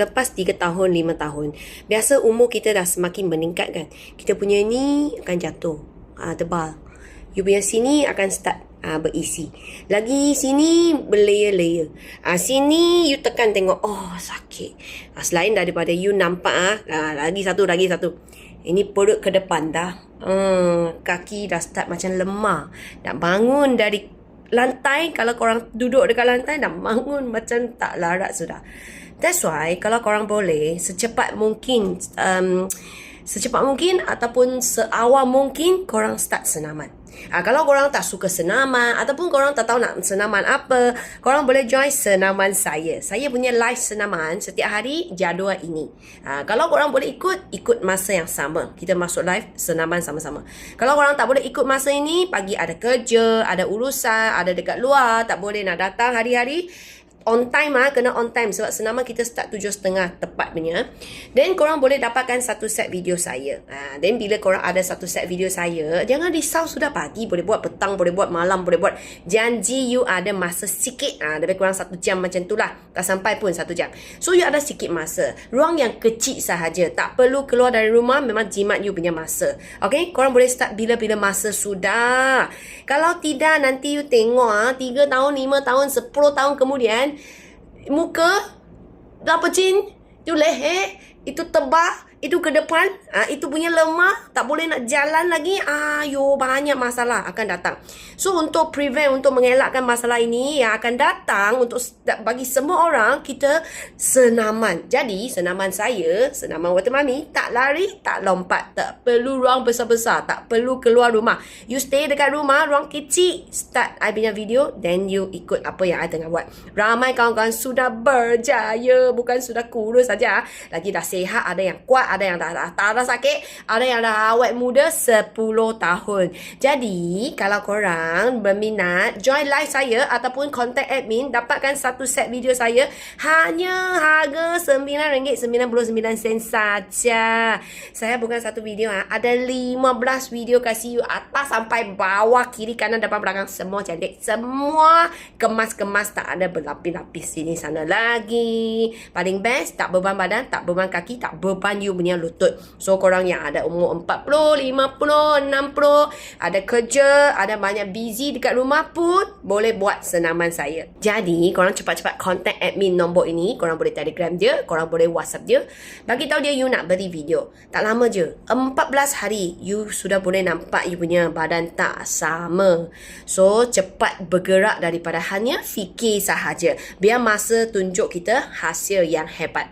Lepas 3 tahun, 5 tahun, biasa umur kita dah semakin meningkat kan. Kita punya ni akan jatuh, tebal. You punya sini akan start berisi. Lagi sini berlayer-layer. Sini you tekan tengok, oh sakit. Selain daripada you nampak, lagi satu. Ini perut ke depan dah. Kaki dah start macam lemah. Nak bangun dari lantai, kalau korang duduk dekat lantai, nak bangun macam tak larat sudah. That's why kalau korang boleh secepat mungkin ataupun seawal mungkin korang start senaman. Kalau korang tak suka senaman ataupun korang tak tahu nak senaman apa, korang boleh join senaman saya. Saya punya live senaman setiap hari jadual ini. Kalau korang boleh ikut masa yang sama. Kita masuk live senaman sama-sama. Kalau korang tak boleh ikut masa ini, pagi ada kerja, ada urusan, ada dekat luar, tak boleh nak datang hari-hari, on time kena on time sebab senaman kita start 7.30 tepat punya. Then korang boleh dapatkan satu set video saya. Then bila korang ada satu set video saya, jangan risau, sudah pagi boleh buat, petang boleh buat, malam boleh buat. Janji you ada masa sikit, lebih kurang 1 jam macam tu lah. Tak sampai pun 1 jam. So you ada sikit masa, ruang yang kecil sahaja, tak perlu keluar dari rumah, memang jimat you punya masa. Okay, korang boleh start bila-bila masa sudah. Kalau tidak, nanti you tengok 3 tahun, 5 tahun, 10 tahun kemudian, muka dah pecin, itu leher, itu tebal, itu ke depan, itu punya lemah, tak boleh nak jalan lagi. Banyak masalah akan datang. So untuk prevent, untuk mengelakkan masalah ini yang akan datang, untuk bagi semua orang, kita senaman. Jadi senaman saya, senaman Water Mami, tak lari, tak lompat, tak perlu ruang besar-besar, tak perlu keluar rumah. You stay dekat rumah, ruang kecil, start I punya video, then you ikut apa yang I tengah buat. Ramai kawan-kawan sudah berjaya, bukan sudah kurus saja, lagi dah sihat, ada yang kuat, ada yang dah sakit, ada yang dah awet muda 10 tahun. Jadi kalau korang berminat, join live saya ataupun contact admin, dapatkan satu set video saya hanya harga RM9.99 saja. Saya bukan satu video, ada 15 video kasih you atas sampai bawah, kiri kanan depan belakang, semua cantik, semua kemas-kemas, tak ada berlapis-lapis sini sana lagi. Paling best, tak beban badan, tak beban kaki, tak beban you punya lutut. So korang yang ada umur 40, 50, 60, ada kerja, ada banyak busy dekat rumah pun boleh buat senaman saya. Jadi korang cepat-cepat contact admin nombor ini. Korang boleh telegram dia, korang boleh whatsapp dia, bagi tahu dia you nak beli video. Tak lama je, 14 hari you sudah boleh nampak you punya badan tak sama. So cepat bergerak daripada hanya fikir sahaja, biar masa tunjuk kita hasil yang hebat.